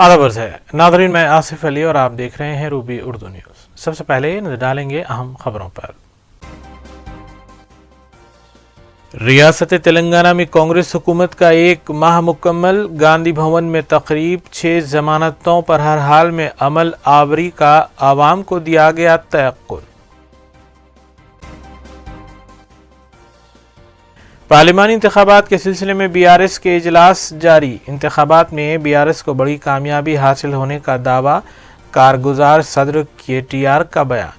آداب عرض ہے ناظرین، میں آصف علی اور آپ دیکھ رہے ہیں روبی اردو نیوز۔ سب سے پہلے نظر ڈالیں گے اہم خبروں پر۔ ریاست تلنگانہ میں کانگریس حکومت کا ایک ماہ مکمل، گاندھی بھون میں تقریب، 6 ضمانتوں پر ہر حال میں عمل آوری کا عوام کو دیا گیا تیقن۔ پارلیمانی انتخابات کے سلسلے میں بی آر ایس کے اجلاس جاری، انتخابات میں بی آر ایس کو بڑی کامیابی حاصل ہونے کا دعویٰ، کارگزار صدر کے ٹی آر کا بیان۔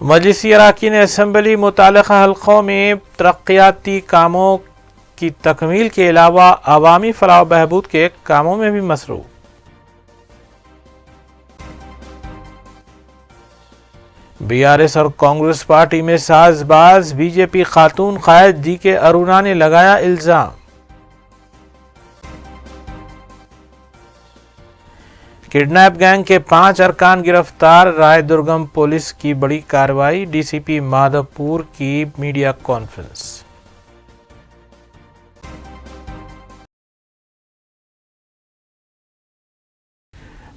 مجلسی اراکین اسمبلی متعلقہ حلقوں میں ترقیاتی کاموں کی تکمیل کے علاوہ عوامی فلاح و بہبود کے کاموں میں بھی مصروف۔ بی آر ایس اور کانگریس پارٹی میں ساز باز، بی جے پی خاتون قائد ڈی کے ارونا نے لگایا الزام۔ کڈنیپ گینگ کے 5 ارکان گرفتار، رائے درگم پولیس کی بڑی کارروائی، ڈی سی پی مادھو پور کی میڈیا کانفرنس۔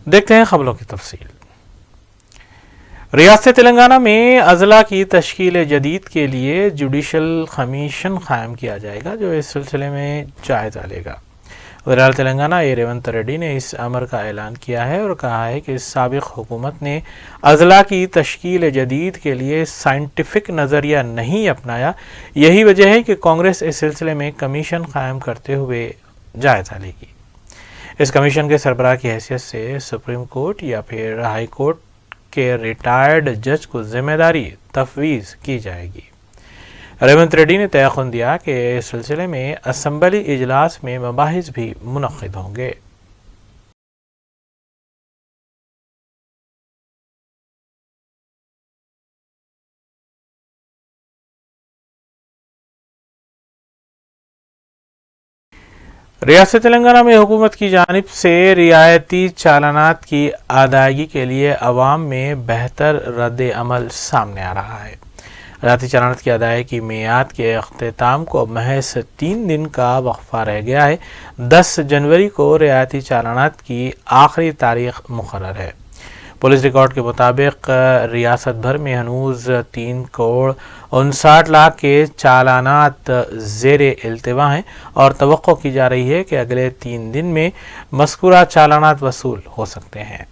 دیکھتے ہیں خبروں کی تفصیل۔ ریاست تلنگانہ میں اضلاع کی تشکیل جدید کے لیے جوڈیشل کمیشن قائم کیا جائے گا، جو اس سلسلے میں جائزہ لے گا۔ وزیر تلنگانہ اے ریونت ریڈی نے اس امر کا اعلان کیا ہے اور کہا ہے کہ سابق حکومت نے اضلاع کی تشکیل جدید کے لیے سائنٹیفک نظریہ نہیں اپنایا، یہی وجہ ہے کہ کانگریس اس سلسلے میں کمیشن قائم کرتے ہوئے جائزہ لے گی۔ اس کمیشن کے سربراہ کی حیثیت سے سپریم کورٹ یا پھر ہائی کورٹ کے ریٹائرڈ جج کو ذمہ داری تفویض کی جائے گی۔ ریونت ریڈی نے تیقن دیا کہ اس سلسلے میں اسمبلی اجلاس میں مباحث بھی منعقد ہوں گے۔ ریاست تلنگانہ میں حکومت کی جانب سے رعایتی چالانات کی ادائیگی کے لیے عوام میں بہتر رد عمل سامنے آ رہا ہے۔ رعایتی چالانات کی ادائیگی کی میعاد کے اختتام کو محض 3 دن کا وقفہ رہ گیا ہے۔ 10 جنوری کو رعایتی چالانات کی آخری تاریخ مقرر ہے۔ پولیس ریکارڈ کے مطابق ریاست بھر میں ہنوز 3,59,00,000 کے چالانات زیر التوا ہیں اور توقع کی جا رہی ہے کہ اگلے 3 دن میں مذکورہ چالانات وصول ہو سکتے ہیں۔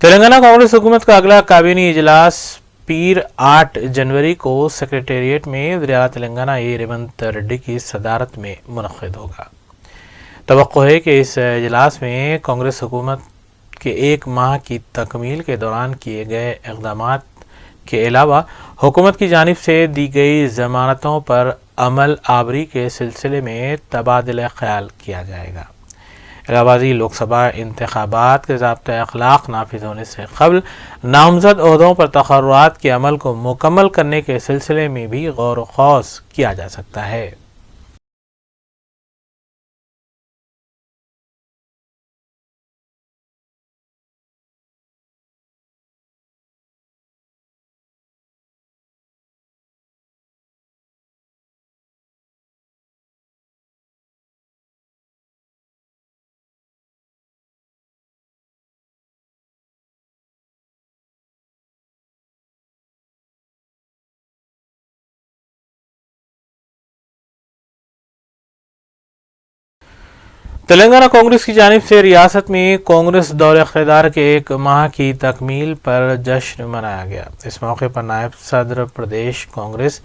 تلنگانہ کانگریس حکومت کا اگلا کابینی اجلاس پیر 8 جنوری کو سیکریٹریٹ میں وزیر اعلیٰ تلنگانہ اے ریونت ریڈی کی صدارت میں منعقد ہوگا۔ توقع ہے کہ اس اجلاس میں کانگریس حکومت کے 1 ماہ کی تکمیل کے دوران کیے گئے اقدامات کے علاوہ حکومت کی جانب سے دی گئی ضمانتوں پر عمل آوری کے سلسلے میں تبادلہ خیال کیا جائے گا۔ الہ آبادی لوک سبھا انتخابات کے ضابطۂ اخلاق نافذ ہونے سے قبل نامزد عہدوں پر تقررات کے عمل کو مکمل کرنے کے سلسلے میں بھی غور و خوض کیا جا سکتا ہے۔ تلنگانہ کانگریس کی جانب سے ریاست میں کانگریس دور اقتدار کے 1 ماہ کی تکمیل پر جشن منایا گیا۔ اس موقع پر نائب صدر پردیش کانگریس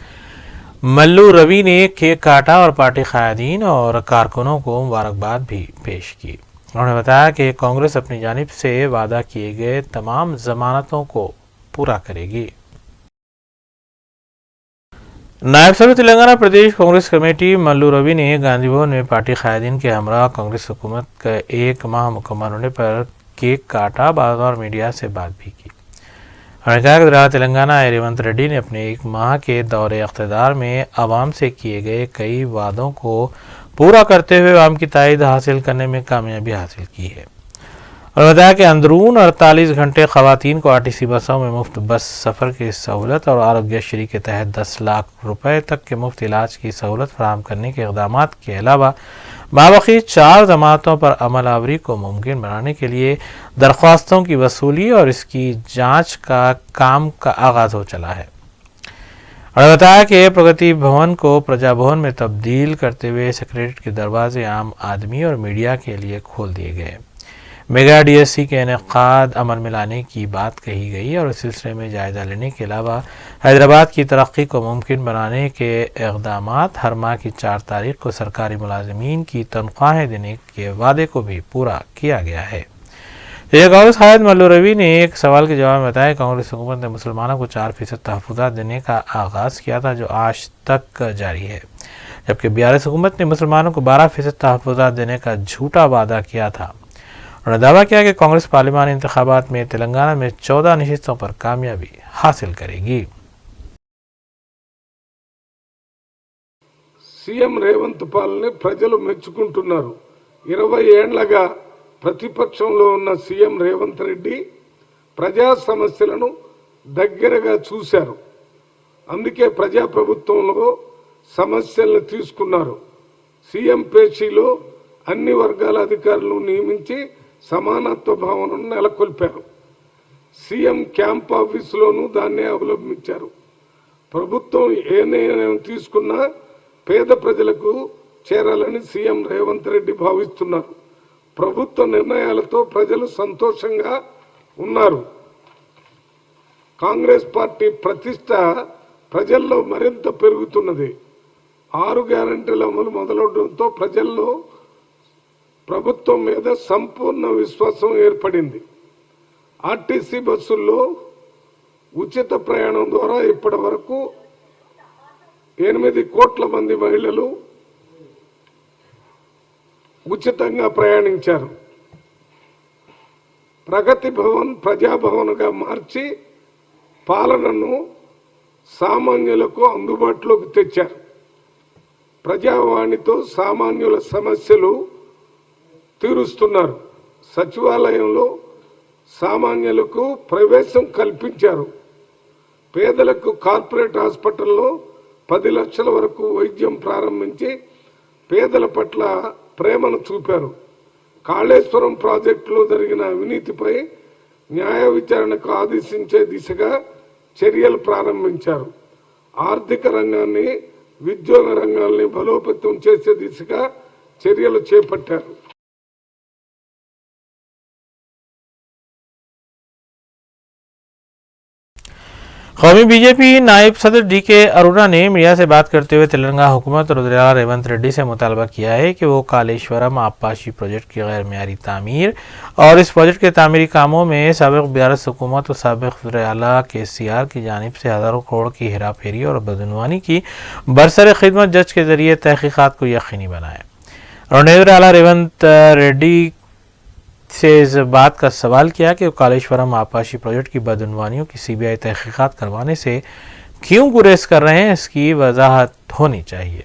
ملو روی نے کیک کاٹا اور پارٹی قائدین اور کارکنوں کو مبارکباد بھی پیش کی۔ उन्होंने बताया कि कांग्रेस अपनी जानिब से वादा किए गए तमाम जमानतों को पूरा करेगी। नायब सदर तेलंगाना प्रदेश कांग्रेस कमेटी मल्लू रवि ने गांधी भवन में पार्टी कायदीन के हमरा कांग्रेस हुकूमत का एक माह मुकम्मल होने पर केक काटा, बाद और मीडिया से बात भी की। उन्होंने कहा कि वज़ीर तेलंगाना रेवंत रेड्डी ने अपने एक माह के दौरे इख्तिदार में आवाम से किए गए कई वादों को पूरा करते हुए आवाम की तायद हासिल करने में कामयाबी हासिल की है। उन्होंने बताया कि अंदरून 48 घंटे ख़वातीन को आरटीसी बसों में मुफ्त बस सफ़र की सहूलत और आरोग्यश्री के तहत 10 लाख रुपए तक के मुफ्त इलाज की सहूलत फराहम करने के इक़दाम के अलावा माबकी 4 जमातों पर अमल आवरी को मुमकिन बनाने के लिए दरख्वास्तों की वसूली और इसकी जांच का काम का आगाज़ हो चला है। उन्होंने बताया कि प्रगति भवन को प्रजा भवन में तब्दील करते हुए सेक्रेटरीट के दरवाजे आम आदमी और मीडिया के लिए खोल दिए गए। मेगा डीएससी के इनेकाद अमल में लाने की बात कही गई और इस सिलसिले में जायज़ा लेने के अलावा हैदराबाद की तरक्की को मुमकिन बनाने के इक़दाम, हर माह की 4 तारीख को सरकारी मुलाजिमीन की तनख्वाहें देने के वादे को भी पूरा किया गया है। कांग्रेस कायद मल्लू रवि ने एक सवाल के जवाब में बताया कांग्रेस हुकूमत ने मुसलमानों को 4% तहफ़्फ़ुज़ात देने का आगाज़ किया था जो आज तक जारी है, जबकि बीआरएस हुकूमत ने मुसलमानों को 12% तहफ़्फ़ुज़ात देने का झूठा वादा किया था। उन्होंने दावा किया कि कांग्रेस पार्लिमानी इंतखाबात में तेलंगाना में 14 नशिस्तों पर कामयाबी हासिल करेगी। సీఎం రేవంత్ పాలనే ప్రజలు మెచ్చుకుంటున్నారు. 20 ఏళ్లుగా ప్రతిపక్షంలో ఉన్న సీఎం రేవంత్ రెడ్డి ప్రజా సమస్యలను దగ్గరగా చూశారు. అందుకే ప్రజా ప్రభుత్వంలో సమస్యలను తీసుకున్నారు. సీఎం పేషీలో అన్ని వర్గాల అధికారులను నియమించి సమానత్వ భావనను నెలకొల్పారు. సీఎం క్యాంప్ ఆఫీసులోనూ దాన్నే అవలంబించారు. ప్రభుత్వం ఏ నిర్ణయం తీసుకున్నా పేద ప్రజలకు చేరాలని సీఎం రేవంత్ రెడ్డి భావిస్తున్నారు. ప్రభుత్వ నిర్ణయాలతో ప్రజలు సంతోషంగా ఉన్నారు. కాంగ్రెస్ పార్టీ ప్రతిష్ట ప్రజల్లో మరింత పెరుగుతున్నది. 6 గ్యారెంటీల అమలు మొదలవడంతో ప్రజల్లో ప్రభుత్వం మీద సంపూర్ణ విశ్వాసం ఏర్పడింది. ఆర్టీసీ బస్సుల్లో ఉచిత ప్రయాణం ద్వారా ఇప్పటి వరకు 8 కోట్ల మంది మహిళలు ఉచితంగా ప్రయాణించారు. ప్రగతి భవన్ ప్రజాభవన్గా మార్చి పాలనను సామాన్యులకు అందుబాటులోకి తెచ్చారు. ప్రజావాణితో సామాన్యుల సమస్యలు తీరుస్తున్నారు. సచివాలయంలో సామాన్యులకు ప్రవేశం కల్పించారు. పేదలకు కార్పొరేట్ హాస్పిటల్లో 10 లక్షల వరకు వైద్యం ప్రారంభించి పేదల పట్ల ప్రేమను చూపారు. కాళేశ్వరం ప్రాజెక్టులో జరిగిన అవినీతిపై న్యాయ విచారణకు ఆదేశించే దిశగా చర్యలు ప్రారంభించారు. ఆర్థిక రంగాన్ని, ఉద్యోగ రంగాల్ని బలోపేతం చేసే దిశగా చర్యలు చేపట్టారు. कौमी बीजेपी नायब सदर डीके अरोड़ा ने मीडिया से बात करते हुए तेलंगाना हुकूमत और वज़ीर रेवंत रेड्डी से मुतालबा किया है कि वो कालेश्वरम आबपाशी प्रोजेक्ट की गैर मेयारी तामीर और इस प्रोजेक्ट के तामीरी कामों में साबिक़ बीआरएस हुकूमत और साबिक़ वज़ीर आला केसीआर की जानिब से हज़ारों करोड़ की हेरा फेरी और बदनवानी की बरसर खिदमत जज के ज़रिए तहक़ीक़ात को यकीनी बनाए। उन्होंने वज़ीर आला रेवंत रेड्डी से इस बात का सवाल किया कि कालेश्वरम आबपाशी प्रोजेक्ट की बदनवानियों की सीबीआई तहक़ीक़ात करवाने से क्यों गुरेज कर रहे हैं, इसकी वजाहत होनी चाहिए।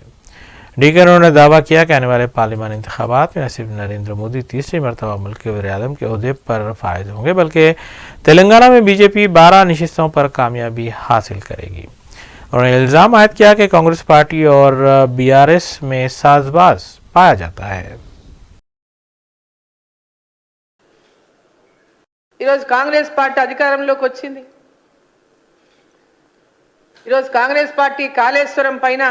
डीके ने दावा किया कि आने वाले पार्लिमानी इंतखाबात में न सिर्फ नरेंद्र मोदी तीसरी मरतबा मुल्क के वज़ीर-ए-आज़म के ओहदे पर फायज होंगे बल्कि तेलंगाना में बीजेपी 12 नशिस्तों पर कामयाबी हासिल करेगी। उन्होंने इल्ज़ाम आयद किया कि कांग्रेस पार्टी और बीआरएस में साजबाज पाया जाता है। ఈరోజు కాంగ్రెస్ పార్టీ అధికారంలోకి వచ్చింది. ఈరోజు కాంగ్రెస్ పార్టీ కాళేశ్వరం పైన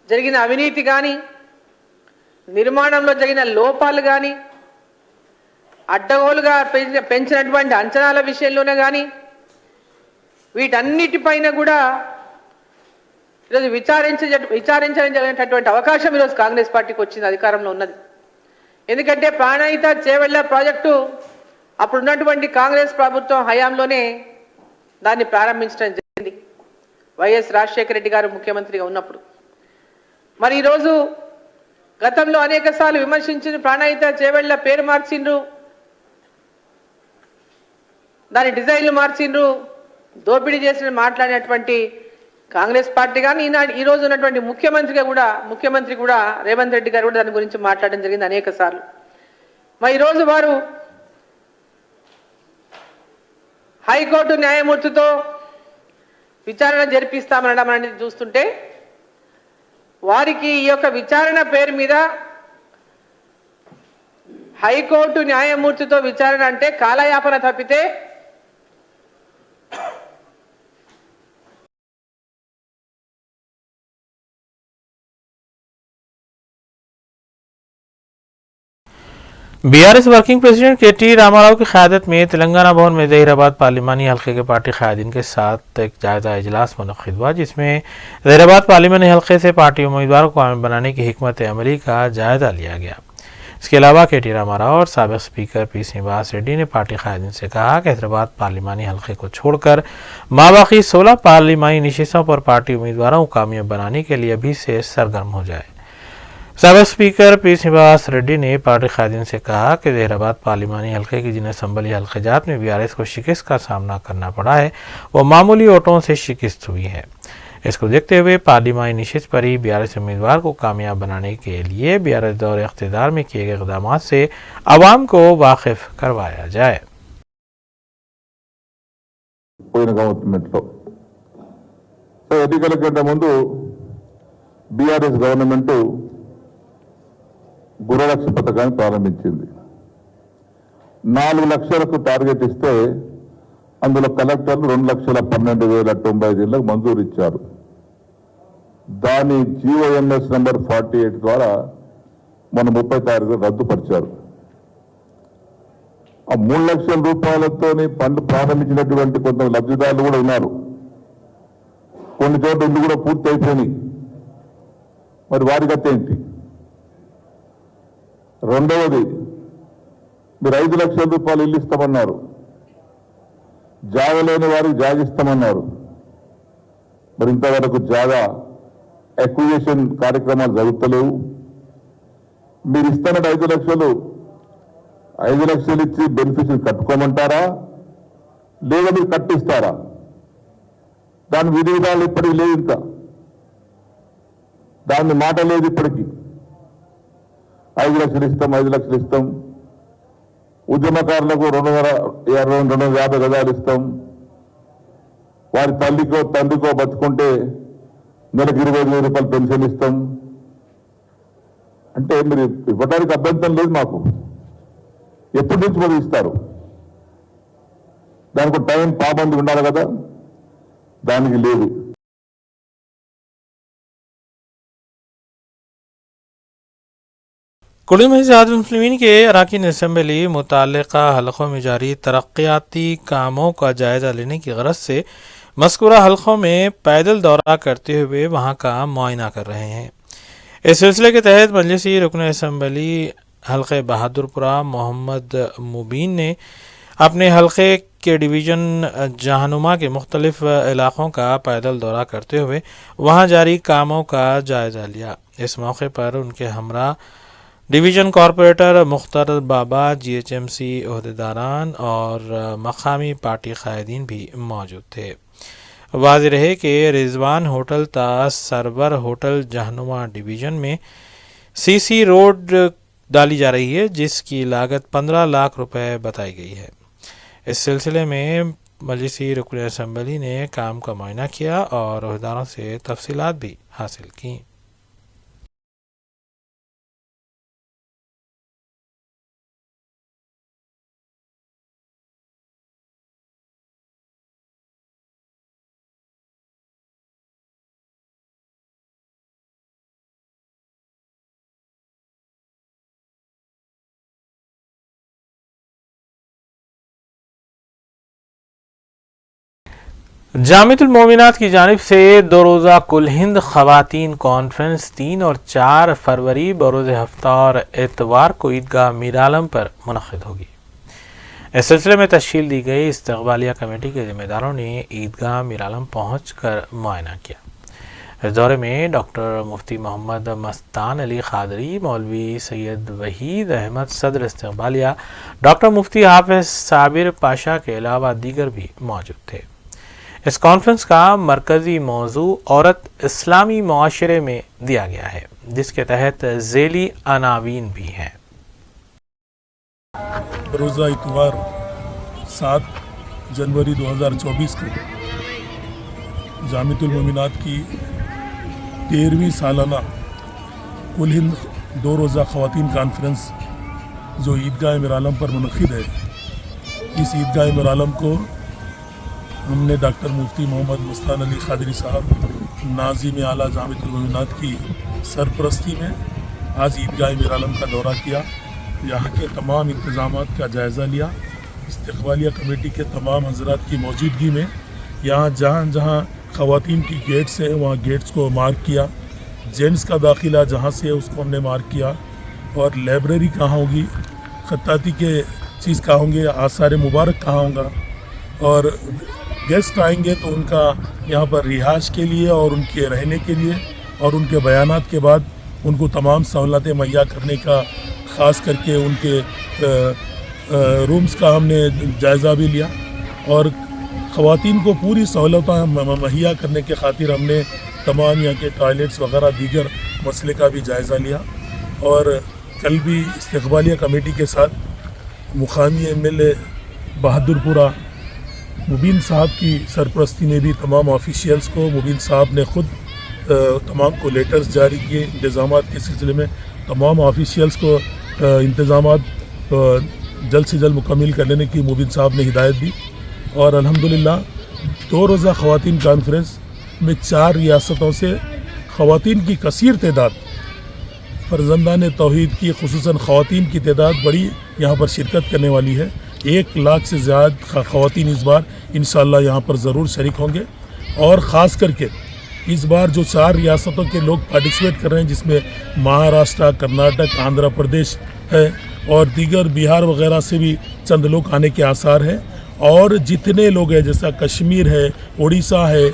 జరిగిన అవినీతి కానీ, నిర్మాణంలో జరిగిన లోపాలు కానీ, అడ్డగోలుగా పెంచినటువంటి అంచనాల విషయంలోనే కానీ వీటన్నిటిపైన కూడా ఈరోజు విచారించడం జరిగినటువంటి అవకాశం ఈరోజు కాంగ్రెస్ పార్టీకి వచ్చింది, అధికారంలో ఉన్నది. ఎందుకంటే ప్రాణహిత చేవెళ్ల ప్రాజెక్టు అప్పుడున్నటువంటి కాంగ్రెస్ ప్రభుత్వం హయాంలోనే దాన్ని ప్రారంభించడం జరిగింది, వైఎస్ రాజశేఖర రెడ్డి గారు ముఖ్యమంత్రిగా ఉన్నప్పుడు. మరి ఈరోజు గతంలో అనేక సార్లు విమర్శించిన ప్రాణహిత చేవెళ్ల పేరు మార్చిండ్రు, దాని డిజైన్లు మార్చిండ్రు, దోపిడీ చేసిన మాట్లాడినటువంటి కాంగ్రెస్ పార్టీ కానీ ఈ రోజు ఉన్నటువంటి ముఖ్యమంత్రి కూడా రేవంత్ రెడ్డి గారు కూడా దాని గురించి మాట్లాడడం జరిగింది అనేక సార్లు. మరి ఈరోజు వారు హైకోర్టు న్యాయమూర్తితో విచారణ జరిపిస్తామనడం అనేది చూస్తుంటే వారికి ఈ యొక్క విచారణ పేరు మీద హైకోర్టు న్యాయమూర్తితో విచారణ అంటే కాలయాపన తప్పితే BRS working president K T. Rama Rao की क़यादत में तेलंगाना भवन में जहीराबाद पार्लिमानी हल्के के पार्टी क़ायदीन के साथ एक जायज़ा इजलास मुनक़्क़िद हुआ, जिसमें जहीराबाद पार्लिमानी हल्के से पार्टी उम्मीदवार को कामयाब बनाने की हिकमत अमली का जायज़ा लिया गया। इसके अलावा के.टी. रामाराव और साबिक़ स्पीकर पी. श्रीनिवास रेड्डी ने पार्टी क़ायदीन से कहा कि हैदराबाद पार्लिमानी हल्के को छोड़कर माबाकी 16 पार्लिमानी नशिस्तों पर पार्टी उम्मीदवारों को कामयाब बनाने के लिए अभी से सरगर्म हो जाए। साबिक़ स्पीकर पी. श्रीनिवास रेड्डी ने पार्टी क़ायदीन से कहा कि जहीराबाद पार्लिमानी हल्के की जिन्हें संभली हल्क़ाजात में बीआरएस को शिकस्त का सामना करना पड़ा है, वो मामूली वोटों से शिकस्त हुई है। इसको देखते हुए पार्लिमानी नशिस्त पर ही बीआरएस उम्मीदवार को कामयाब बनाने के लिए बीआरएस दौर इख्तिदार में किए गए इक़दाम से आवाम को वाकिफ करवाया जाए। बीआरएस गवर्नमेंट గురులక్ష పథకాన్ని ప్రారంభించింది. 4 లక్షలకు టార్గెట్ ఇస్తే అందులో కలెక్టర్లు 2,12,095 ఇళ్లకు మంజూరు ఇచ్చారు. దాని జీఓఎంఎస్ నంబర్ 48 ద్వారా మన 30 తారీఖు రద్దుపరిచారు. ఆ 3 లక్షల రూపాయలతోని పనులు ప్రారంభించినటువంటి కొంత లబ్ధిదారులు కూడా ఉన్నారు. కొన్ని చోట్ల ఇల్లు కూడా పూర్తి అయిపోయినాయి. మరి వారి గత ఏంటి? రెండవది, మీరు 5 లక్షల రూపాయలు ఇల్లు ఇస్తామన్నారు, జాగా లేని వారికి జాగా ఇస్తామన్నారు. మరి ఇంతవరకు జాగా అక్విజిషన్ కార్యక్రమాలు జరుగుతలేవు. మీరు ఇస్తున్న 5 లక్షలు ఇచ్చి బెనిఫిషియరీ కట్టుకోమంటారా, లేదా మీరు కట్టిస్తారా? దాని విధి విధాలు ఇప్పటికీ లేదు. ఇంకా దాన్ని మాట లేదు. ఇప్పటికీ 5 లక్షలు ఇస్తాం. ఉద్యమకారులకు 250 గజాలు ఇస్తాం. వారి తల్లికో తండ్రికో బతుకుంటే నెలకు 25,000 రూపాయలు పెన్షన్ ఇస్తాం. అంటే మీరు ఇవ్వడానికి అభ్యంతరం లేదు మాకు. ఎప్పటి నుంచి మొదలు ఇస్తారు? దానికి టైం పాబంది ఉండాలి కదా, దానికి లేదు. कुल्लू में ज़ियादत मुस्लिमीन के अरकान असम्बली मुतल्लिक़ा हलक़ों में जारी तरक्याती कामों का जायज़ा लेने की गरज से मज़कूरा हलक़ों में पैदल दौरा करते हुए वहाँ का मुआयना कर रहे हैं। इस सिलसिले के तहत मजलिसी रुकन असम्बली हल्क़े बहादुरपुरा मोहम्मद मुबीन ने अपने हल्क़े के डिवीज़न जहानुमा के मुख्तलिफ़ इलाक़ों का पैदल दौरा करते हुए वहाँ जारी कामों का जायज़ा लिया। इस मौके पर उनके हमरा डिवीज़न कॉरपोरेटर मुख्तार बाबा, जीएचएमसी अहदेदारान और मकामी पार्टी क़ायदीन भी मौजूद थे। वाज़ेह रहे कि रिजवान होटल ता सरवर होटल जहनुमा डिवीज़न में सीसी रोड डाली जा रही है, जिसकी लागत 15 लाख रुपए बताई गई है। इस सिलसिले में मजलिसी रुकन असम्बली ने काम का मुआयना किया और अहदेदारों से तफसीलात भी हासिल की। जामितुल मोमिनात की जानिब से 2 रोज़ा कुल हिंद ख़वातीन कॉन्फ्रेंस 3 और 4 फरवरी बरोज़ हफ्ता और एतवार को ईदगाह मीरालम पर मुनक़िद होगी। इस सिलसिले में तश्कील दी गई इस्तक़बालिया कमेटी के ज़िम्मेदारों ने ईदगाह मीरालम पहुँच कर मुआयना किया। इस दौरे में डॉक्टर मुफ्ती मोहम्मद मस्तान अली क़ादरी, मौलवी सैयद वहीद अहमद सदर इस्तक़बालिया, डॉक्टर मुफ्ती हाफिज़ साबिर पाशा के अलावा दीगर भी मौजूद थे। इस कॉन्फ्रेंस का मरकज़ी मौजू औरत इस्लामी मुआशरे में दिया गया है, जिसके तहत ज़ेली अनावीन भी हैं। रोज़ा इतवार 7 जनवरी 2024 को जामितुल मोमिनात की 13वीं सालाना कुल हिंद 2 रोज़ा ख़वातीन कॉन्फ्रेंस जो ईदगाह मीरालम पर मुनक़िद है, इस ईदगाह मीरालम को हमने डॉक्टर मुफ्ती मोहम्मद मस्तान अली क़ादरी साहब नाज़िम आला जामितुल मोमिनात की सरपरस्ती में आज ईदगाह मीरालम का दौरा किया। यहाँ के तमाम इंतज़ामात का जायज़ा लिया। इस्तक़बालिया कमेटी के तमाम हज़रात की मौजूदगी में यहाँ जहाँ ख़वातीन की गेट्स हैं वहाँ गेट्स को मार्क किया। जेंट्स का दाखिला जहाँ से है उसको हमने मार्क किया। और लाइब्रेरी कहाँ होगी, ख़त्ताती के चीज़ कहाँ होंगे, आसार मुबारक कहाँ होगा, और गेस्ट आएंगे तो उनका यहाँ पर रिहाइश के लिए और उनके रहने के लिए और उनके बयानात के बाद उनको तमाम सहूलतें मुहैया करने का, ख़ास करके उनके रूम्स का हमने जायज़ा भी लिया। और ख़वातीन को पूरी सहूलतें मुहैया करने के खातिर हमने तमाम यहाँ के टॉयलेट्स वगैरह दीगर मसले का भी जायज़ा लिया। और कल भी इस्तक़बालिया कमेटी के साथ मुकामी MLA बहादुरपुरा मुबीन साहब की सरपरस्ती में भी तमाम ऑफिशियल्स को, मुबीन साहब ने ख़ुद तमाम को लेटर्स जारी किए। इंतज़ामात के सिलसिले में तमाम ऑफिशियल्स को इंतज़ामात जल्द से जल्द मुकम्मल करने की मुबीन साहब ने हिदायत दी। और अल्हम्दुलिल्लाह 2 रोज़ा ख़वातीन कॉन्फ्रेंस में 4 रियासतों से ख़वातीन की कसीर तादाद, फ़र्ज़ंदान तौहीद की खुसूसन ख़वातीन की तादाद बड़ी यहाँ पर शिरकत करने वाली है। 1 लाख से ज़्यादा ख़वातीन इस बार इंशाअल्लाह यहाँ पर ज़रूर शरीक होंगे। और ख़ास करके इस बार जो 4 रियासतों के लोग पार्टिसिपेट कर रहे हैं, जिसमें महाराष्ट्र, कर्नाटक, आंध्र प्रदेश है और दीगर बिहार वगैरह से भी चंद लोग आने के आसार हैं। और जितने लोग हैं, जैसा कश्मीर है, उड़ीसा है,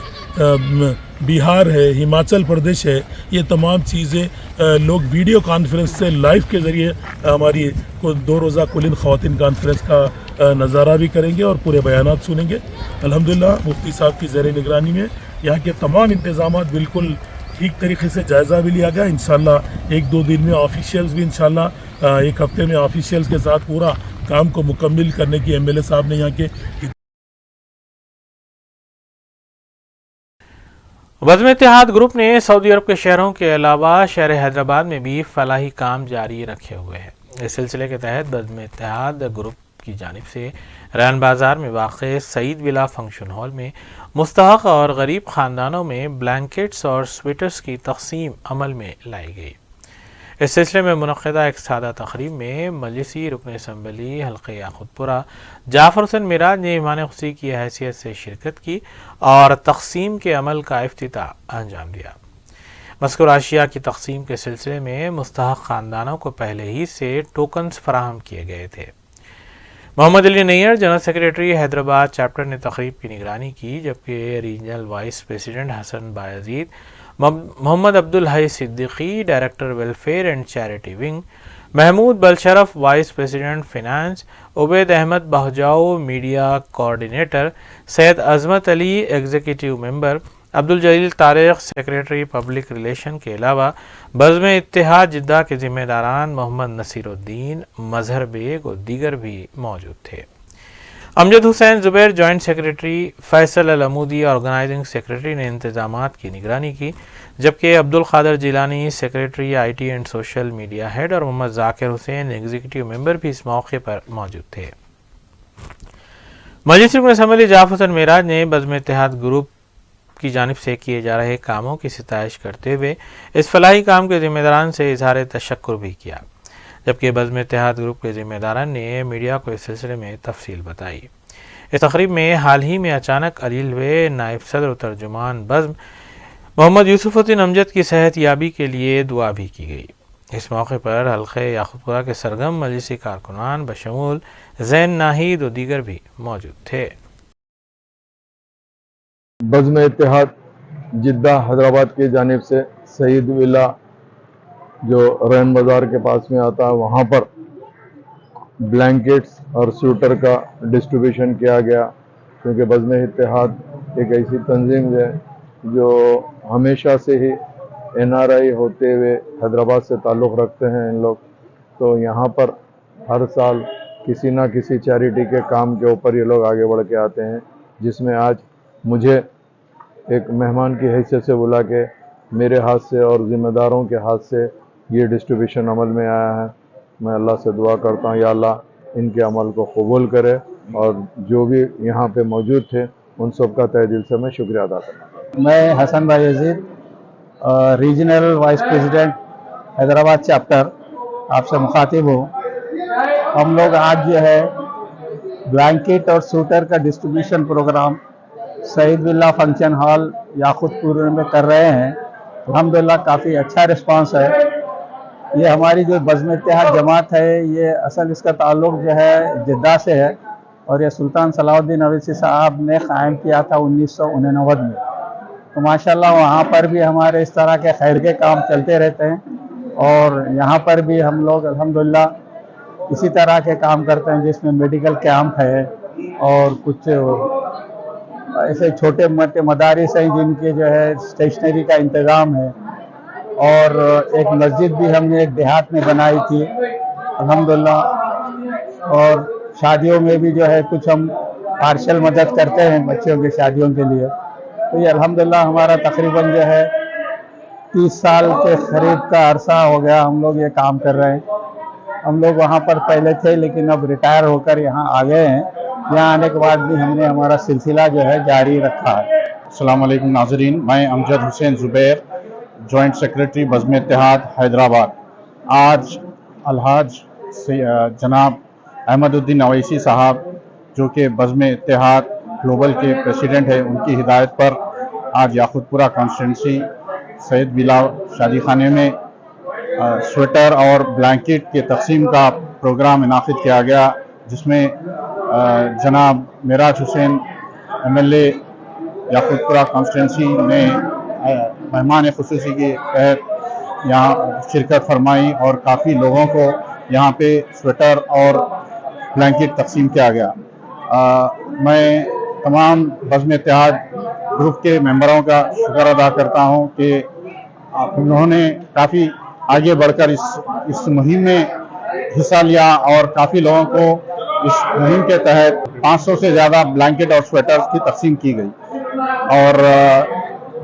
बिहार है, हिमाचल प्रदेश है, ये तमाम चीज़ें लोग वीडियो कॉन्फ्रेंस से लाइव के ज़रिए हमारी 2 रोज़ा कुल ख़वातीन कॉन्फ्रेंस का नज़ारा भी करेंगे और पूरे बयानात सुनेंगे। अल्हम्दुलिल्लाह मुफ्ती साहब की ज़ेर निगरानी में यहाँ के तमाम इंतज़ामात बिल्कुल ठीक तरीके से जायज़ा भी लिया गया। इंशाअल्लाह 1-2 दिन में ऑफिशियल्स भी इंशाअल्लाह 1 हफ्ते में ऑफिशियल्स के साथ पूरा काम को मुकम्मल करने की MLA साहब ने यहाँ के बज़्म इत्तेहाद ग्रुप ने सऊदी अरब के शहरों के अलावा शहर हैदराबाद में भी फलाही काम जारी रखे हुए हैं। इस सिलसिले के तहत बज़्म इत्तेहाद ग्रुप की जानिब से रैन बाज़ार में वाक़े सईद विला फंक्शन हॉल में मुस्तहक़ और गरीब ख़ानदानों में ब्लैंकेट्स और स्वेटर्स की तक़सीम अमल में लाई गई। इस सिलसिले में मुनक़्क़िदा एक सादा तक़रीब में मजलिसी रुकन असम्बली हल्क़े याक़ूतपुरा जाफ़र हुसैन मिराज ने मेहमान ख़ुशी की हैसियत से शिरकत की और तक़सीम के अमल का इफ्तिताह अंजाम दिया। मज़कूर आशिया की तक़सीम के सिलसिले में मुस्तहक़ ख़ानदानों को पहले ही से टोकन्स फराहम किए गए थे। Mohammed Ali Naiyer general secretary Hyderabad chapter ने तक़रीब की निगरानी की, जबकि regional vice president Hasan Bayazid, Mohammed Abdul Hai Siddiqui director welfare and charity wing, Mahmood Balsharaf vice president finance, Ubaid Ahmed Bahjao media coordinator, Syed Azmat Ali executive member, Abdul Jaleel Tariq secretary public relation के अलावा बज़्म इत्तेहाद जिद्दा के ज़िम्मेदारान मोहम्मद नसीरुद्दीन, मजहर बेग और दीगर भी मौजूद थे। अमजद हुसैन ज़ुबैर जॉइंट सेक्रेटरी, फैसल अल अमूदी ऑर्गेनाइजिंग सेक्रेटरी ने इंतज़ामात की निगरानी की, जबकि Abdul Qadir Jilani secretary IT and social media head और मोहम्मद ज़ाकिर हुसैन एग्जीक्यूटिव मेंबर भी इस मौके पर मौजूद थे। मजलिस रुकन असम्बली जाफ़र हुसैन मिराज ने बज़्म इत्तेहाद ग्रुप की जानिब से किए जा रहे कामों की सिताइश करते हुए इस फलाही काम के ज़िम्मेदारान से इज़हार तशक्कुर भी किया, जबकि बज़्म इत्तेहाद ग्रुप के ज़िम्मेदारान ने मीडिया को इस सिलसिले में तफसील बताई। इस तकरीब में हाल ही में अचानक अलील हुए नायब सदर तर्जुमान बज़्म मोहम्मद यूसुफुद्दीन अमजद की सेहत याबी के लिए दुआ भी की गई। इस मौके पर हल्के याकुतपुरा के सरगम मजलिसी कारकुनान बशमूल ज़ैन नाहिद और दीगर भी मौजूद थे। बज़्म इत्तेहाद जिद्दा हैदराबाद की जानिब से सईद विला जो रैन बाज़ार के पास में आता है वहाँ पर ब्लैंकेट्स और स्वेटर का डिस्ट्रीब्यूशन किया गया, क्योंकि बज़्म इत्तेहाद एक ऐसी तंजीम है जो हमेशा से ही NRI होते हुए हैदराबाद से ताल्लुक़ रखते हैं इन लोग। तो यहाँ पर हर साल किसी ना किसी चैरिटी के काम के ऊपर ये लोग आगे बढ़ के आते हैं, जिसमें आज मुझे एक मेहमान की हैसियत से बुला के मेरे हाथ से और ज़िम्मेदारों के हाथ से ये डिस्ट्रीब्यूशन अमल में आया है। मैं अल्लाह से दुआ करता हूँ या अल्लाह इनके अमल को कबूल करे, और जो भी यहाँ पे मौजूद थे उन सब का तहे दिल से मैं शुक्रिया अदा करता हूँ। मैं हसन भाई Yazid, regional vice president Hyderabad chapter, आपसे मुखातिब हूँ। हम लोग आज जो है ब्लैंकेट और स्वेटर का distribution programme Saeed villa function hall Yakutpur में कर रहे हैं। अल्हम्दुलिल्लाह काफ़ी अच्छा रिस्पांस है। ये हमारी जो बज़्म इत्तेहाद जमात है, ये असल इसका ताल्लुक़ जो है जिद्दा से है, और ये सुल्तान सलाहुद्दीन अवैसी साहब ने क़ायम किया था 1989 में। तो माशाल्लाह वहाँ पर भी हमारे इस तरह के खैर के काम चलते रहते हैं, और यहाँ पर भी हम लोग अल्हम्दुलिल्लाह इसी तरह के काम करते हैं, जिसमें मेडिकल कैंप है और कुछ ऐसे छोटे मोटे मदारिस हैं जिनके जो है स्टेशनरी का इंतज़ाम है, और एक मस्जिद भी हमने एक देहात में बनाई थी अल्हम्दुलिल्लाह, और शादियों में भी जो है कुछ हम पार्शल मदद करते हैं बच्चों की शादियों के लिए। तो ये अल्हम्दुलिल्लाह हमारा तकरीबन जो है 30 साल के करीब का अरसा हो गया हम लोग ये काम कर रहे हैं। हम लोग वहाँ पर पहले थे, लेकिन अब रिटायर होकर यहाँ आ गए हैं। यहाँ आने के बाद भी हमने हमारा सिलसिला जो है जारी रखा है। अस्सलाम वालेकुम नाज़रीन, मैं अमजद हुसैन ज़ुबैर, जॉइंट सेक्रेटरी बज़्म इत्तेहाद हैदराबाद। आज अलहाज जनाब अहमदुद्दीन अवैसी साहब, जो कि बज़्म इत्तेहाद ग्लोबल के प्रेसिडेंट हैं, उनकी हिदायत पर आज याकुतपुरा कॉन्स्टिट्यूंसी सईद विला शादी खाने में स्वेटर और ब्लैंकेट के तकसीम का प्रोग्राम इनाक़िद किया गया, जिसमें जनाब मेराज हुसैन MLA याकुतपुरा कॉन्स्टिट्यूंसी ने मेहमान ख़ुसूसी के तहत यहाँ शिरकत फरमाई, और काफ़ी लोगों को यहाँ पे स्वेटर और ब्लैंकेट तकसीम किया गया। मैं तमाम बज़्म इत्तेहाद ग्रुप के मेंबरों का शुक्र अदा करता हूँ कि उन्होंने काफ़ी आगे बढ़कर इस मुहिम में हिस्सा लिया, और काफ़ी लोगों को इस मुहिम के तहत 500 से ज़्यादा ब्लैंकेट और स्वेटर की तकसीम की गई। और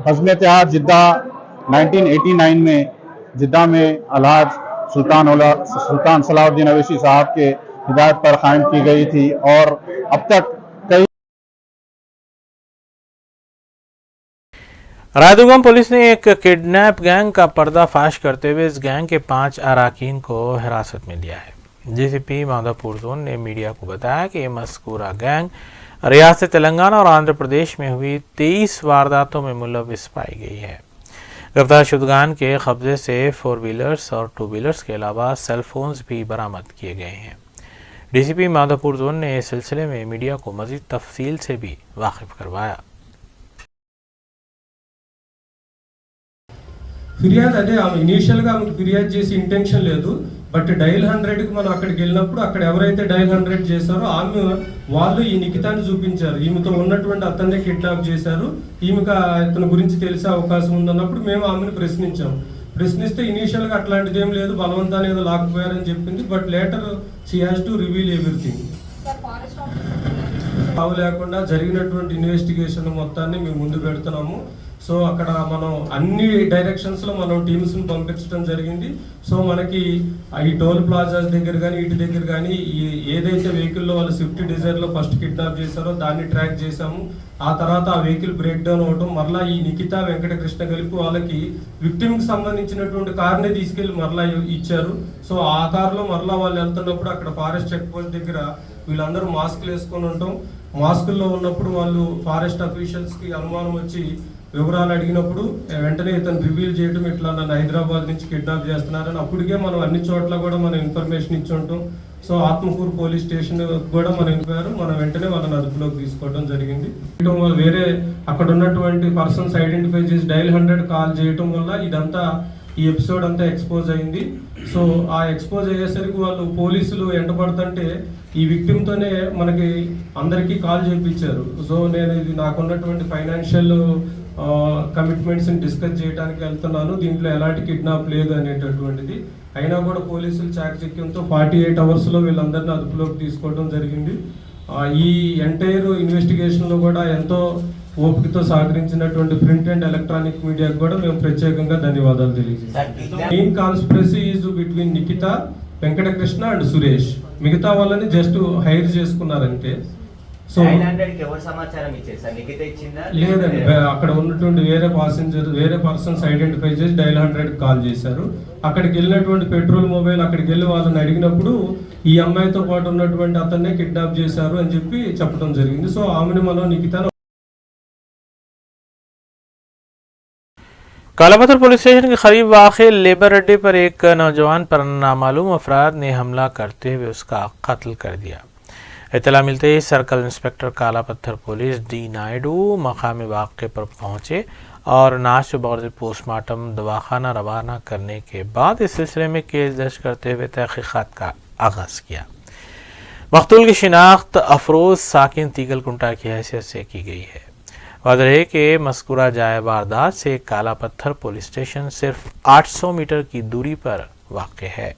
बज़्म इत्तेहाद जिद्दा 1989 में जिद्दा में अलहाज सुल्तान सलाहुद्दीन अवैसी साहब के हिदायत पर कायम की गई थी, और अब तक कई रायदुगम पुलिस ने एक किडनैप गैंग का पर्दाफाश करते हुए इस गैंग के 5 अराकीन को हिरासत में लिया है। DCP माधवपुर जोन ने मीडिया को बताया कि मज़कूरा गैंग रियासत तेलंगाना और आंध्र प्रदेश में हुई 23 वारदातों में मुलव्विस पाई गई है। गिरफ्तार शुदगान के कब्जे से 4 व्हीलर्स और 2 व्हीलर्स के अलावा सेल फोन्स भी बरामद किए गए हैं। DCP माधवपुर जोन ने इस सिलसिले में मीडिया को मज़ीद तफसील से भी वाकिफ करवाया। ఫిర్యాదు అదే ఆమె ఇనీషియల్గా ఆమెకు ఫిర్యాదు చేసి ఇంటెన్షన్ లేదు, బట్ డైల్ 100కి మనం అక్కడికి వెళ్ళినప్పుడు అక్కడ ఎవరైతే డైల్ 100 చేశారో వాళ్ళు ఈ నిఖితాన్ని చూపించారు. ఈమెతో ఉన్నటువంటి అతన్నే కిడ్నాప్ చేశారు, ఈమెకు ఇతని గురించి తెలిసే అవకాశం ఉందన్నప్పుడు మేము ఆమెను ప్రశ్నిస్తే ఇనీషియల్గా అట్లాంటిది ఏం లేదు, బలవంతాన్ని ఏదో లాక్కుపోయారని చెప్పింది. But later she has to reveal everything. అవి లేకుండా జరిగినటువంటి ఇన్వెస్టిగేషన్ మొత్తాన్ని మేము ముందు పెడుతున్నాము. సో అక్కడ మనం అన్ని డైరెక్షన్స్లో మనం టీమ్స్ని పంపించడం జరిగింది. సో మనకి ఈ టోల్ ప్లాజాస్ దగ్గర కానీ వీటి దగ్గర కానీ ఏదైతే వెహికల్లో వాళ్ళు స్విఫ్ట్ డిజైర్లో ఫస్ట్ కిడ్నాప్ చేశారో దాన్ని ట్రాక్ చేశాము. ఆ తర్వాత ఆ వెహికల్ బ్రేక్ డౌన్ అవడం, మరలా ఈ నిఖిత వెంకటకృష్ణ కలిపి వాళ్ళకి విక్టిమ్కి సంబంధించినటువంటి కార్ని తీసుకెళ్ళి మరలా ఇచ్చారు. సో ఆ కార్లో మరలా వాళ్ళు వెళ్తున్నప్పుడు అక్కడ ఫారెస్ట్ చెక్ పోస్ట్ దగ్గర వీళ్ళందరూ మాస్క్లు వేసుకొని ఉంటాం. మాస్కుల్లో ఉన్నప్పుడు వాళ్ళు ఫారెస్ట్ అఫీషియల్స్కి అనుమానం వచ్చి వివరాలు అడిగినప్పుడు వెంటనే ఇతను రివీల్ చేయడం ఇట్లా నన్ను హైదరాబాద్ నుంచి కిడ్నాప్ చేస్తున్నారని అప్పటికే మనం అన్ని చోట్ల కూడా మనం ఇన్ఫర్మేషన్ ఇచ్చి ఉంటాం. సో ఆత్మకూరు పోలీస్ స్టేషన్ కూడా మనం ఇంపారు, మనం వెంటనే వాళ్ళని అదుపులోకి తీసుకోవడం జరిగింది. వేరే అక్కడ ఉన్నటువంటి పర్సన్స్ ఐడెంటిఫై చేసి డైల్ 100 కాల్ చేయటం వల్ల ఇదంతా ఈ ఎపిసోడ్ అంతా ఎక్స్పోజ్ అయింది. సో ఆ ఎక్స్పోజ్ అయ్యేసరికి వాళ్ళు పోలీసులు ఎంటపడుతుంటే ఈ విక్టిమ్తోనే మనకి అందరికీ కాల్ చేయించారు. సో నేను ఇది నాకున్నటువంటి ఫైనాన్షియల్ కమిట్మెంట్స్ని డిస్కస్ చేయడానికి వెళ్తున్నాను, దీంట్లో ఎలాంటి కిడ్నాప్ లేదు అనేటటువంటిది. అయినా కూడా పోలీసులు చాకచక్యంతో 48 అవర్స్లో వీళ్ళందరినీ అదుపులోకి తీసుకోవడం జరిగింది. ఈ ఎంటైర్ ఇన్వెస్టిగేషన్లో కూడా ఎంతో ఓపికతో సహకరించినటువంటి ప్రింట్ అండ్ ఎలక్ట్రానిక్ మీడియాకు కూడా మేము ప్రత్యేకంగా ధన్యవాదాలు తెలియజేస్తాం. Main conspiracy is between Nikhita, Venkatakrishna and Suresh. మిగతా వాళ్ళని జస్ట్ హైర్ చేసుకున్నారంటే. సో లేదండి, అక్కడ ఉన్నటువంటి వేరే పర్సన్స్ ఐడెంటిఫై చేసి డైల్ 100 కాల్ చేశారు. అక్కడికి వెళ్ళినటువంటి పెట్రోల్ మొబైల్ అక్కడికి వెళ్ళి వాళ్ళని అడిగినప్పుడు ఈ అమ్మాయితో పాటు ఉన్నటువంటి అతన్నే కిడ్నాప్ చేశారు అని చెప్పి చెప్పడం జరిగింది. సో ఆమెను మనం నిఖిత कालापत्थर पुलिस स्टेशन के करीब वाक़े लेबर अड्डे पर एक नौजवान पर नामालूम अफराद ने हमला करते हुए उसका कत्ल कर दिया। इत्तला मिलते ही circle inspector Kalapathar police D Naidu मकामी वाक़े पर पहुंचे और नाश बगैर पोस्टमार्टम दवाखाना रवाना करने के बाद इस सिलसिले में केस दर्ज करते हुए तहक़ीक़ात का आगाज़ किया। मक़तूल की शिनाख्त अफरोज़ साकिन तीगलकुंटा की हैसियत से की गई है। वाज़ेह है कि मज़कूरा जाए वारदात से कालापत्थर पुलिस स्टेशन सिर्फ 800 मीटर की दूरी पर वाक़ है।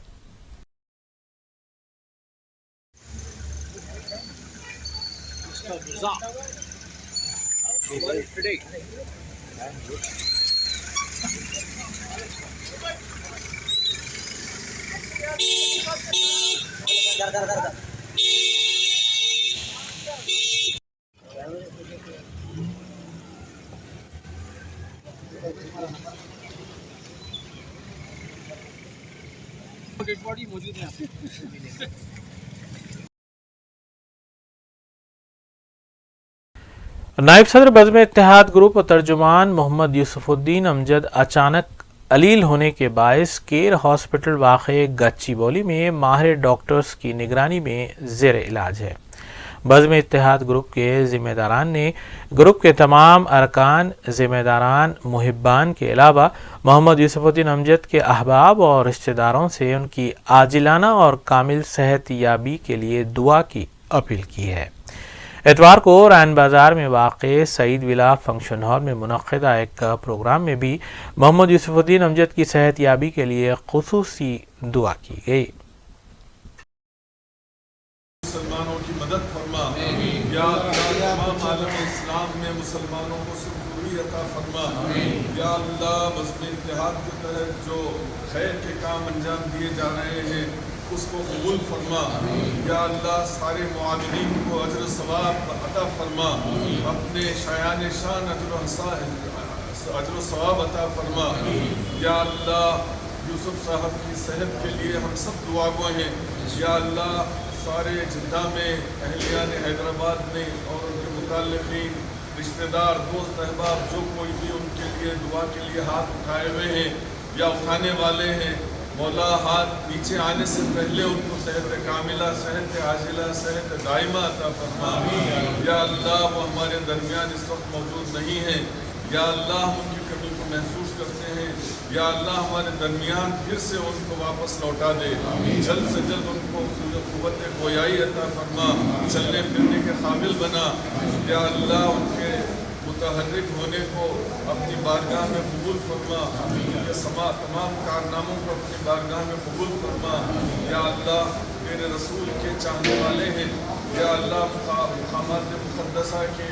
नायब सदर बज़्म इत्तेहाद ग्रुप और तर्जुमान मोहम्मद यूसुफुद्दीन अमजद अचानक अलील होने के बायस केयर हॉस्पिटल वाक़े गच्चीबौली में माहिर डॉक्टर्स की निगरानी में ज़ेर इलाज है। बज़्म इत्तेहाद ग्रुप के ज़िम्मेदारान ने ग्रुप के तमाम अरकान, ज़िम्मेदारान, मुहिब्बान के अलावा मोहम्मद यूसुफुद्दीन अमजद के अहबाब और रिश्तेदारों से उनकी आजिलाना और कामिल सेहत याबी के लिए दुआ की अपील की है। एतवार को रैन बाज़ार में वाक़े सईद विला फंक्शन हॉल में मुनक़्क़िदा एक प्रोग्राम में भी मोहम्मद यूसुफुद्दीन अमजद की सेहत याबी के लिए ख़ुसूसी दुआ की गई। मुसलमानों की मदद फरमा, या तमाम आलम इस्लाम में मुसलमानों को सुरखी अता फरमा। या अल्लाह बज़्म इत्तेहाद के तहत जो खैर के काम अंजाम दिए जा रहे हैं उसको कबूल फरमा। या अल्लाह सारे मुआविनीन को अजर सवाब अता फरमा, अपने शायान शान अजर सवाब अता फरमा। या अल्लाह यूसुफ साहब की सेहत के लिए हम सब दुआगो हैं। या अल्लाह सारे जिद्दा में, अहलियान हैदराबाद में और उनके मुताल्लिक़ीन, रिश्तेदार, दोस्त, अहबाब जो कोई भी उनके लिए दुआ के लिए हाथ उठाए हुए हैं या उठाने वाले हैं, मौला हाथ नीचे आने से पहले उनको सेहत कामिला, सेहत आजिला, सेहत दाइमा अता फरमा। या अल्लाह वो हमारे दरमियान इस वक्त मौजूद नहीं है। या अल्लाह हम उनकी कमी को महसूस करते हैं। या अल्लाह हमारे दरमियान फिर से उनको वापस लौटा दे, जल्द से जल्द उनको क़ुव्वत गोयाई अता फरमा, चलने फिरने के काबिल बना। या अल्लाह उनके मुतहर्रिक होने को अपनी बारगाह में कबूल फरमा, ये तमाम कारनामों को अपनी बारगाह में कबूल फरमा। या अल्लाह तेरे रसूल के चाहने वाले हैं। या अल्लाह मक़ामात मुक़द्दसा के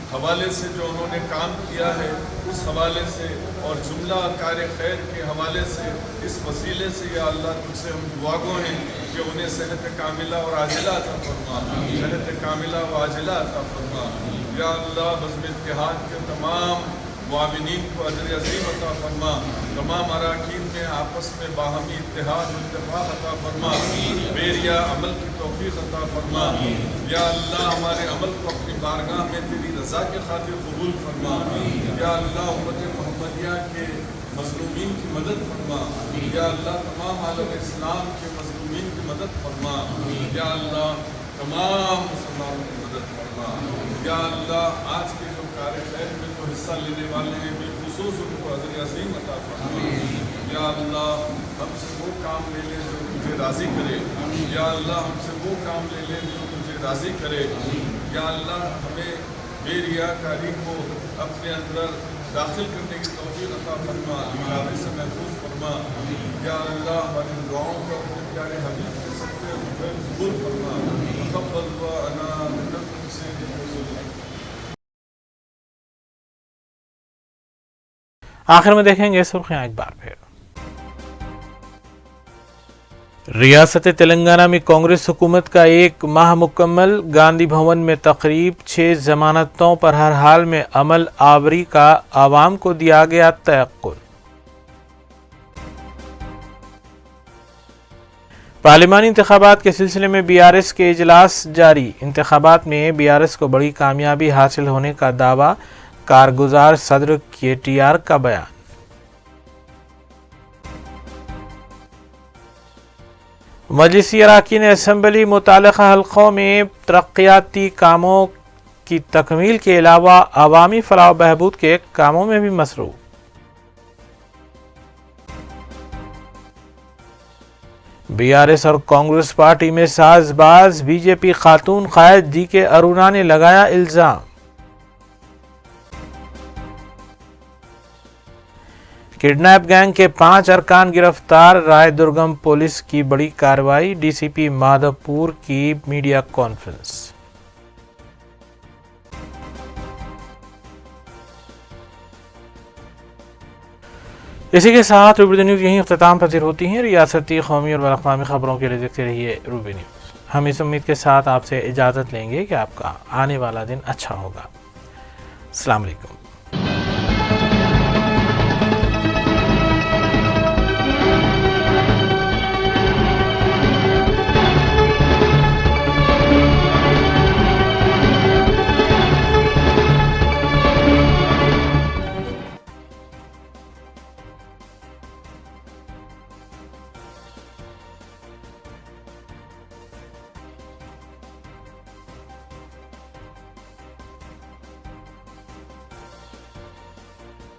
हवाले से जो उन्होंने काम किया है उस हवाले से और जुमला कार्य खैर के हवाले से, इस वसीले से या अल्लाह तुझसे हम दुआगो हैं कि उन्हें सेहत कामिला और आजिला अता फरमा, सेहत कामिला व आजिला अता फरमा। या अल्लाह बज़्म इत्तेहाद के तमाम मुआविनीन को अजर अज़ीम अता फरमा, तमाम अरकान में आपस में बाहमी इत्तेहाद और इत्तेफाक अता फरमा, बेरिया अमल की तौफीक अता फरमा। या अल्लाह हमारे अमल को अपनी बारगाह में तेरी रज़ा के खातिर कबूल फरमा। या अल्लाह उम्मत मोहम्मदिया के मज़लूमीन की मदद फरमा। या अल्लाह तमाम आलम इस्लाम के मज़लूमीन की मदद फरमा। या अल्लाह तमाम मुसलमानों की मदद फरमा। या अल्लाह आज के जो कार्य खैर में जो हिस्सा लेने वाले हैं बिलखुसूस उनको अजर अज़ीम अता फरमा। या अल्लाह हमसे वो काम ले ले जो तुझे राज़ी करे। या अल्लाह हमसे वो काम ले ले जो तुझे राज़ी करे। या अल्लाह हमें बेरियाकारी को अपने अंदर दाखिल करने की तौफीक अता फरमा, बुराई से महफूज फरमा। या अल्लाह हमारी दुआओं को अपने प्यारे हबीब के सदक़े कबूल फरमा। तक़ब्बल दुआना मिन्नकुम सय्यिदुल। आखिर में देखेंगे सुर्खियां एक बार फिर। रियासत तेलंगाना में कांग्रेस हुकूमत का एक माह मुकम्मल, गांधी भवन में तकरीब, 6 जमानतों पर हर हाल में अमल आवरी का आवाम को दिया गया तयक्कुन। पार्लिमानी इंतखाबात के सिलसिले में बीआरएस के इजलास जारी, इंतखाबात में बीआरएस को बड़ी कामयाबी हासिल होने का दावा, कारगुजार सदर केटीआर का बयान। मजलिसी अराकीन असम्बली मुतालिका हल्कों में तरक्याती कामों की तकमील के अलावा अवामी फलाह बहबूद के कामों में भी मसरूफ। बीआरएस और कांग्रेस पार्टी में साजबाज, बीजेपी खातून कायद डीके अरुणा ने लगाया इल्जाम। किडनैप गैंग के 5 अरकान गिरफ्तार, रायदुर्गम पुलिस की बड़ी कार्रवाई, डीसीपी माधवपुर की मीडिया कॉन्फ्रेंस। इसी के साथ रूबी न्यूज़ यहीं इख्तिताम पसीर होती हैं। रियासती, कौमी और अक़वामी खबरों के लिए देखते रहिए रूबी न्यूज़। हम इस उम्मीद के साथ आपसे इजाज़त लेंगे कि आपका आने वाला दिन अच्छा होगा। अस्सलाम वालेकुम।